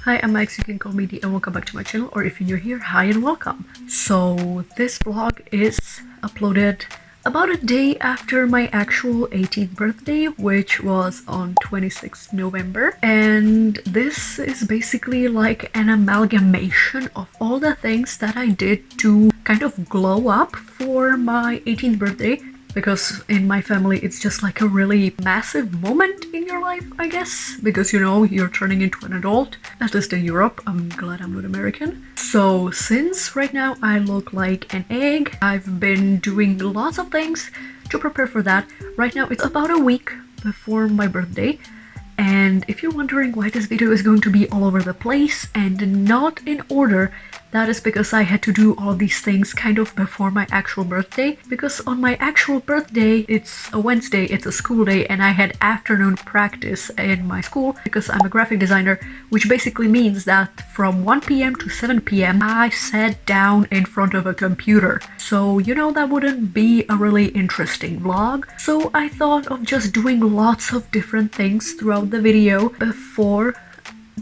Hi, I'm Max, you can call me D and welcome back to my channel, or if you're new here, hi and welcome. So this vlog is uploaded about a day after my actual 18th birthday, which was on 26th November. And this is basically like an amalgamation of all the things that I did to kind of glow up for my 18th birthday. Because in my family, it's just like a really massive moment in your life, I guess. Because, you know, you're turning into an adult, at least in Europe. I'm glad I'm not American. So since right now I look like an egg, I've been doing lots of things to prepare for that. Right now it's about a week before my birthday. And if you're wondering why this video is going to be all over the place and not in order, that is because I had to do all these things kind of before my actual birthday. Because on my actual birthday, it's a Wednesday, it's a school day, and I had afternoon practice in my school because I'm a graphic designer, which basically means that from 1 p.m. to 7 p.m. I sat down in front of a computer. So, you know, that wouldn't be a really interesting vlog. So I thought of just doing lots of different things throughout the video before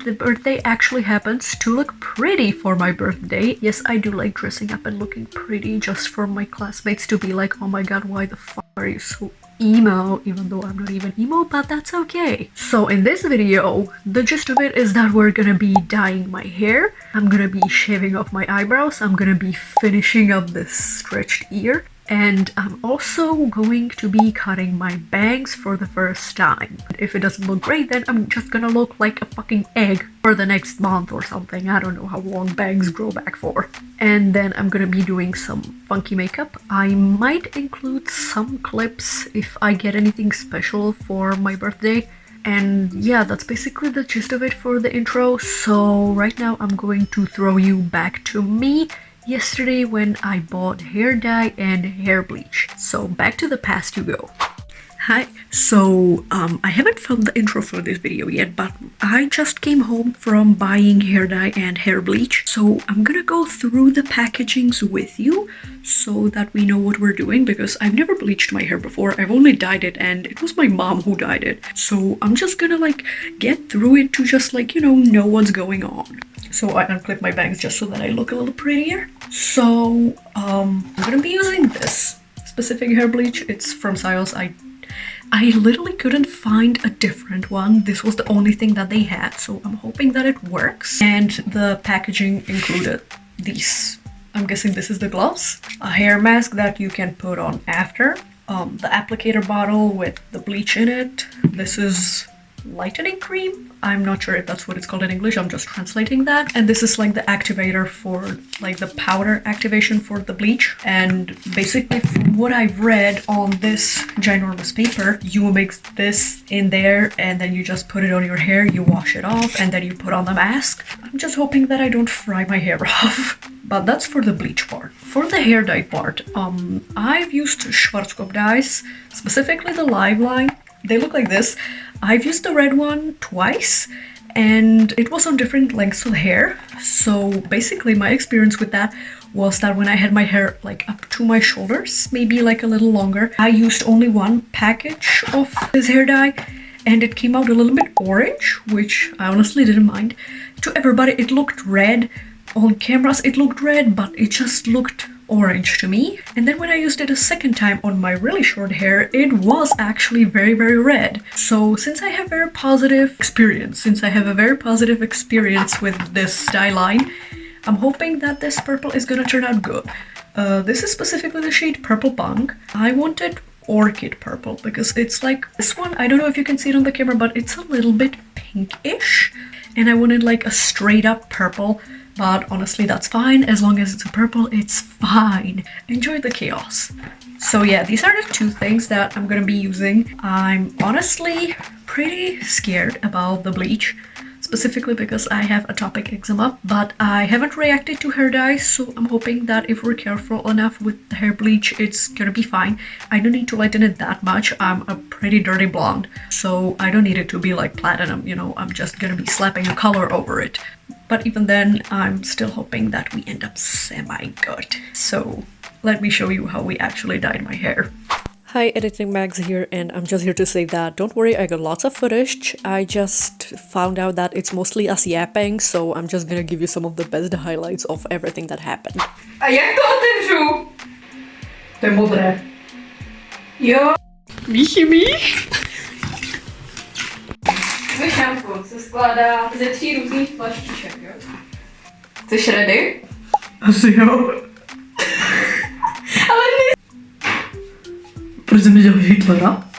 the birthday actually happens to look pretty for my birthday. Yes, I do like dressing up and looking pretty just for my classmates to be like, oh my god, why the fuck are you so emo? Even though I'm not even emo, but that's okay. So in this video, the gist of it is that we're gonna be dyeing my hair. I'm gonna be shaving off my eyebrows. I'm gonna be finishing up this stretched ear. And I'm also going to be cutting my bangs for the first time. If it doesn't look great, then I'm just gonna look like a fucking egg for the next month or something. I don't know how long bangs grow back for. And then I'm gonna be doing some funky makeup. I might include some clips if I get anything special for my birthday. And yeah, that's basically the gist of it for the intro. So right now I'm going to throw you back to me yesterday when I bought hair dye and hair bleach. So back to the past you go. Hi, so I haven't found the intro for this video yet, but I just came home from buying hair dye and hair bleach. So I'm gonna go through the packagings with you so that we know what we're doing, because I've never bleached my hair before. I've only dyed it, and it was my mom who dyed it. So I'm just gonna like get through it to just like, you know what's going on. So I unclip my bangs just so that I look a little prettier. So I'm gonna be using this specific hair bleach. It's from Sios. I literally couldn't find a different one. This was the only thing that they had, so I'm hoping that it works. And the packaging included these. I'm guessing this is the gloves, a hair mask that you can put on after, the applicator bottle with the bleach in it. This is lightening cream. I'm not sure if that's what it's called in English. I'm just translating that. And this is like the activator for like the powder activation for the bleach. And basically from what I've read on this ginormous paper, you mix this in there and then you just put it on your hair, you wash it off, and then you put on the mask. I'm just hoping that I don't fry my hair off. But that's for the bleach part. For the hair dye part, I've used Schwarzkopf dyes, specifically the live line. They look like this. I've used the red one twice, and it was on different lengths of hair. So basically my experience with that was that when I had my hair like up to my shoulders, maybe like a little longer, I used only one package of this hair dye, and it came out a little bit orange, which I honestly didn't mind. To everybody, it looked red. On cameras it looked red, but it just looked orange to me. And then when I used it a second time on my really short hair, it was actually very, very red. So since I have a very positive experience with this dye line, I'm hoping that this purple is gonna turn out good. This is specifically the shade Purple Punk. I wanted Orchid Purple because it's like this one. I don't know if you can see it on the camera, but it's a little bit pinkish. And I wanted like a straight up purple. But honestly, that's fine. As long as it's a purple, it's fine. Enjoy the chaos. So yeah, these are the two things that I'm gonna be using. I'm honestly pretty scared about the bleach, specifically because I have atopic eczema, but I haven't reacted to hair dye, so I'm hoping that if we're careful enough with the hair bleach, it's gonna be fine. I don't need to lighten it that much. I'm a pretty dirty blonde, so I don't need it to be like platinum, you know, I'm just gonna be slapping a color over it. But even then, I'm still hoping that we end up semi-good. So let me show you how we actually dyed my hair. Hi, Editing Mags here, and I'm just here to say that don't worry, I got lots of footage. I just found out that it's mostly us yapping, so I'm just gonna give you some of the best highlights of everything that happened. A jak to otevřu? To je modré. Jo. Mích. Můj šampon se skládá ze 3 různých flaštiček, jo? Jsi ready? Asi jo. Ale ne... Proč jsem dělal Hitlera?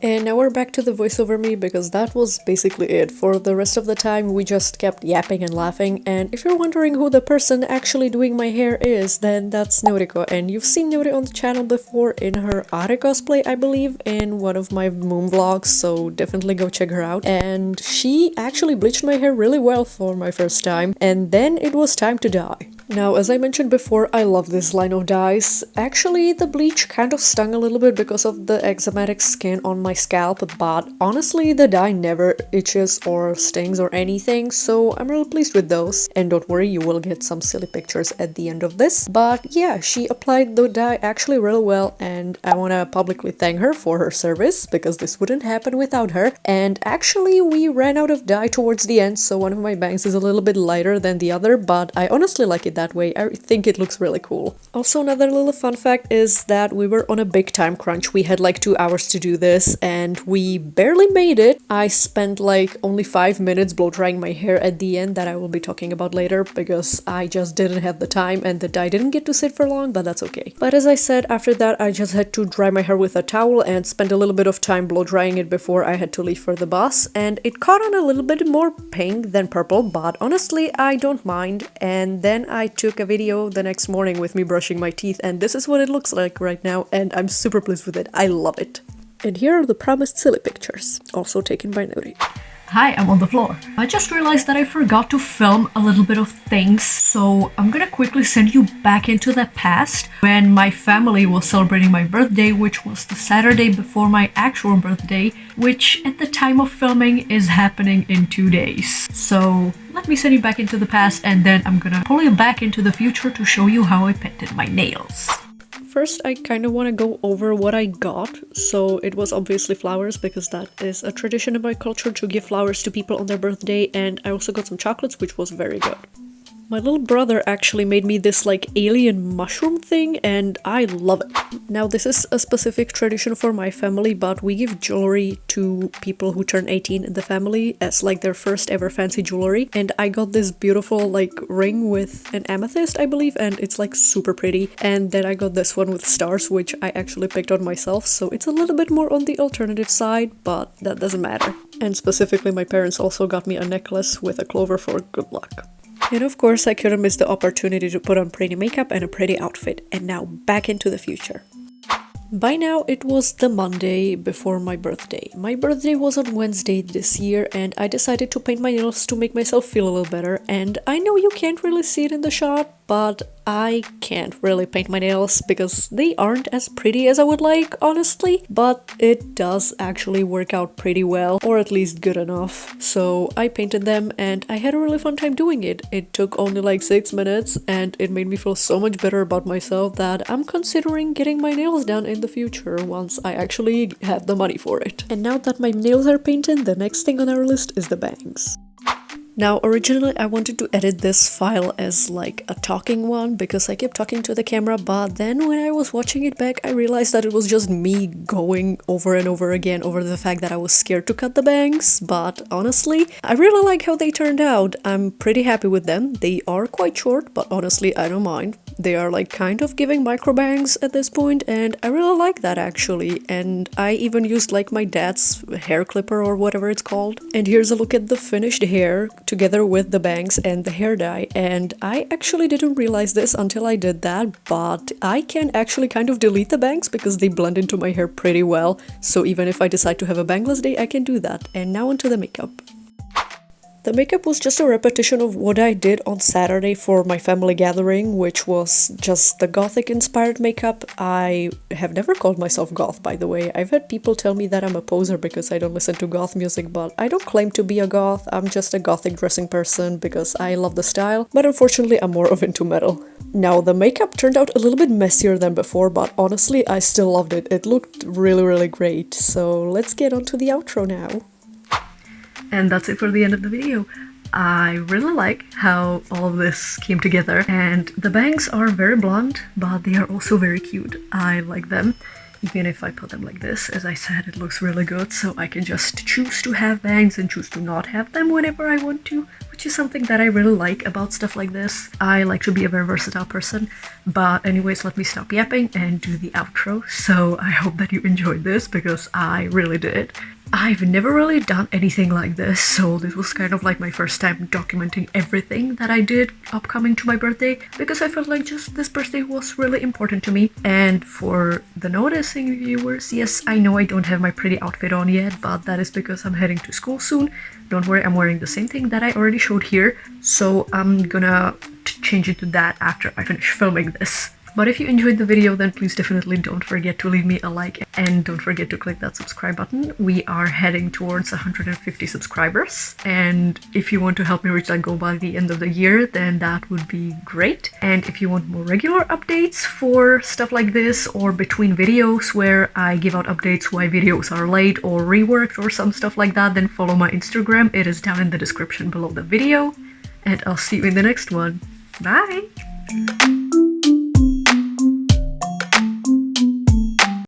And now we're back to the voiceover me because that was basically it. For the rest of the time we just kept yapping and laughing, and if you're wondering who the person actually doing my hair is, then that's Neurikko, and you've seen Neuri on the channel before in her Are cosplay, I believe, in one of my moon vlogs, so definitely go check her out. And she actually bleached my hair really well for my first time, and then it was time to dye. Now, as I mentioned before, I love this line of dyes. Actually, the bleach kind of stung a little bit because of the eczematic skin on my scalp, but honestly, the dye never itches or stings or anything, so I'm really pleased with those. And don't worry, you will get some silly pictures at the end of this. But yeah, she applied the dye actually really well, and I want to publicly thank her for her service, because this wouldn't happen without her. And actually, we ran out of dye towards the end, so one of my bangs is a little bit lighter than the other, but I honestly like it that way. I think it looks really cool. Also, another little fun fact is that we were on a big time crunch. We had like 2 hours to do this and we barely made it. I spent like only 5 minutes blow drying my hair at the end that I will be talking about later, because I just didn't have the time and the dye didn't get to sit for long, but that's okay. But as I said, after that I just had to dry my hair with a towel and spend a little bit of time blow drying it before I had to leave for the bus, and it caught on a little bit more pink than purple, but honestly I don't mind. And then I took a video the next morning with me brushing my teeth, and this is what it looks like right now, and I'm super pleased with it. I love it. And here are the promised silly pictures, also taken by Neuri. Hi, I'm on the floor. I just realized that I forgot to film a little bit of things, so I'm gonna quickly send you back into the past when my family was celebrating my birthday, which was the Saturday before my actual birthday, which at the time of filming is happening in 2 days. So let me send you back into the past, and then I'm gonna pull you back into the future to show you how I painted my nails. First, I kind of want to go over what I got. So it was obviously flowers, because that is a tradition in my culture to give flowers to people on their birthday, and I also got some chocolates, which was very good. My little brother actually made me this like alien mushroom thing, and I love it. Now, this is a specific tradition for my family, but we give jewelry to people who turn 18 in the family as like their first ever fancy jewelry. And I got this beautiful like ring with an amethyst, I believe, and it's like super pretty. And then I got this one with stars, which I actually picked on myself, so it's a little bit more on the alternative side, but that doesn't matter. And specifically, my parents also got me a necklace with a clover for good luck. And of course, I couldn't miss the opportunity to put on pretty makeup and a pretty outfit. And now back into the future. By now, it was the Monday before my birthday. My birthday was on Wednesday this year, and I decided to paint my nails to make myself feel a little better. And I know you can't really see it in the shot, but I can't really paint my nails because they aren't as pretty as I would like, honestly. But it does actually work out pretty well, or at least good enough. So I painted them and I had a really fun time doing it. It took only like 6 minutes, and it made me feel so much better about myself that I'm considering getting my nails done in the future once I actually have the money for it. And now that my nails are painted, the next thing on our list is the bangs. Now, originally I wanted to edit this file as like a talking one because I kept talking to the camera, but then when I was watching it back, I realized that it was just me going over and over again over the fact that I was scared to cut the bangs. But honestly, I really like how they turned out. I'm pretty happy with them. They are quite short, but honestly, I don't mind. They are like kind of giving micro bangs at this point, and I really like that actually. And I even used like my dad's hair clipper or whatever it's called. And here's a look at the finished hair together with the bangs and the hair dye. And I actually didn't realize this until I did that, but I can actually kind of delete the bangs because they blend into my hair pretty well. So even if I decide to have a bangless day, I can do that. And now onto the makeup. The makeup was just a repetition of what I did on Saturday for my family gathering, which was just the gothic inspired makeup. I have never called myself goth, by the way. I've had people tell me that I'm a poser because I don't listen to goth music, but I don't claim to be a goth. I'm just a gothic dressing person because I love the style, but unfortunately I'm more of into metal. Now, the makeup turned out a little bit messier than before, but honestly I still loved it. It looked really great. So let's get on to the outro now. And that's it for the end of the video. I really like how all of this came together, and the bangs are very blonde, but they are also very cute. I like them. Even if I put them like this, as I said, it looks really good, so I can just choose to have bangs and choose to not have them whenever I want to, which is something that I really like about stuff like this. I like to be a very versatile person, but anyways, let me stop yapping and do the outro. So I hope that you enjoyed this, because I really did. I've never really done anything like this, so this was kind of like my first time documenting everything that I did upcoming to my birthday, because I felt like just this birthday was really important to me. And for the noticing viewers, yes, I know I don't have my pretty outfit on yet, but that is because I'm heading to school soon. Don't worry, I'm wearing the same thing that I already showed here, so I'm gonna change it to that after I finish filming this. But if you enjoyed the video, then please definitely don't forget to leave me a like, and don't forget to click that subscribe button. We are heading towards 150 subscribers, and if you want to help me reach that goal by the end of the year, then that would be great. And if you want more regular updates for stuff like this, or between videos where I give out updates why videos are late or reworked or some stuff like that, then follow my Instagram. It is down in the description below the video, and I'll see you in the next one. Bye!